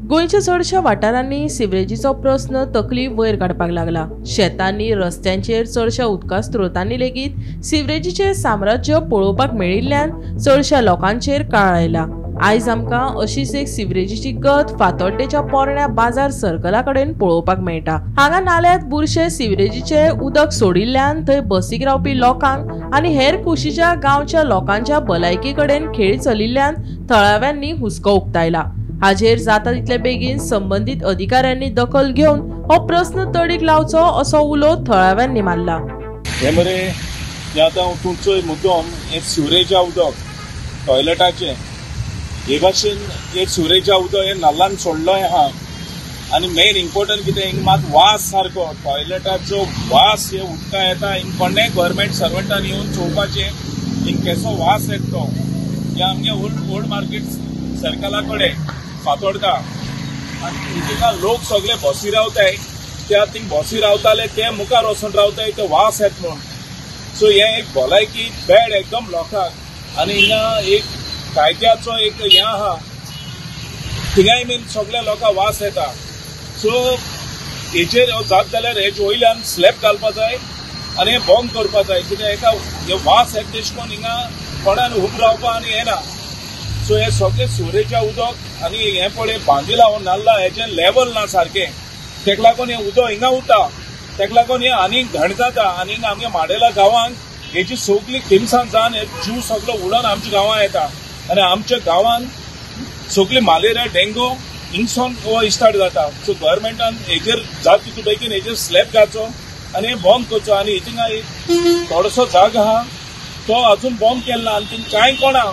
गोंयच्या चडशा वाठारांनी सिवरेजीचो प्रश्न तकली वयर काडपाक लागला। शेतांनी, रस्त्यांचेर, चडशा उदका स्त्रोतांनी लेगीत सिवरेजीचे साम्राज्य पळोवपाक मेळिल्ल्यान चडशा लोकांचेर काळ आयला। आयज आमकां अशीच एक सिवरेजीची गत फातोड्डेच्या पोरण्या बाजार सर्कला कडेन पळोवपाक मेळटा। हांगा नाल्यांत बुरशे सिवरेजीचे उदक सोडिल्ल्यान थंय बसीक रावपी लोकांक आनी हेर कुशीच्या गांवच्या लोकांच्या भलायकी कडेन खेळ चलिल्ल्यान थळाव्यांनी हुस्को उक्तायला। हाजेर जाता तितले बेगीन संबंधित अधिकाऱ्यांनी दखल घेवन हो प्रश्न तडीक लावचो असो उलो थळाव्यांनी मारला। हे मरे आतां तुमचो मुद्दम एक सिवरेजा उदक टॉयलेटाचे हे भाशेन एक सिवरेजा उदक हे नाल्लान सोडलोय आहा आनी मेन इम्पॉर्टंट कितें हिंग मात वास सारको टॉयलेटाचो वास हे उदका येता। हिंग कोणेय गव्हर्मेंट सर्वंटान येवन चोवपाचें हिंग केसो वास येता तो हे आमगे ओल्ड मार्केट सर्कला कडेन फातोडका आनी थिंगा लोक सगळे बसी रावताय त्या थिंग बसी रावताले ते मुखार वचून रावताय ते वास येता म्हणून। सो हे एक भलायकी बॅड एकदम लोकांक आनी हिंगा एक कायद्याचो एक हें आहा थिंगाय बीन सगळ्या लोकांक वास येता। सो हेचेर जाता जाल्यार हेचे वयल्यान स्लॅब घालपा जाय आनी हें बंद करपा जाय कित्याक हेका हे वास येता तेश कोन्न हिंगा कोणान उब रावपा आनी हें ना। सो हे सगळे सिवरेजा उदक आनी हे पळय बांदिला हो नाल्ला हेचें लेवल ना सारकें तेका लागून हें उदक हिंगा उरता तेका लागून हें आनीक घण जाता आनी आमगे माडेला गांवांत हेची सगळी थिमसां जावन हे जीव सगळो उडोवन आमच्या गांवांत येता आनी आमच्या गांवांत सगळी मलेरिया डेंगू हिंगसोन हो स्टार्ट जाता। सो गव्हर्मेंटान हेचेर जाता तितू बेगीन हेचेर स्लॅब घालचो आनी हें बंद करचो आनी हिंगा एक थोडोसो जागो आहा तो अजून बंद केलो ना आनी थिंग कांय कोणा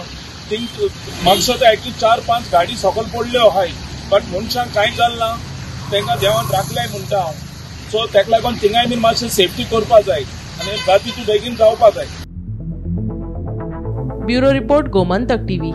थिंग म्हाका दिसता एक्चुअली 4-5 गाडी सकयल पडल्यो आहाय बट मनशांक कांय जालें ना तांकां देवान राखल्याय म्हणटा हांव। सो तेका लागून थिंगाय बीन मातशें सेफ्टी करपा जाय आनी जाता तितू बेगीन जावपा जाय। Bureau report Gomantak TV.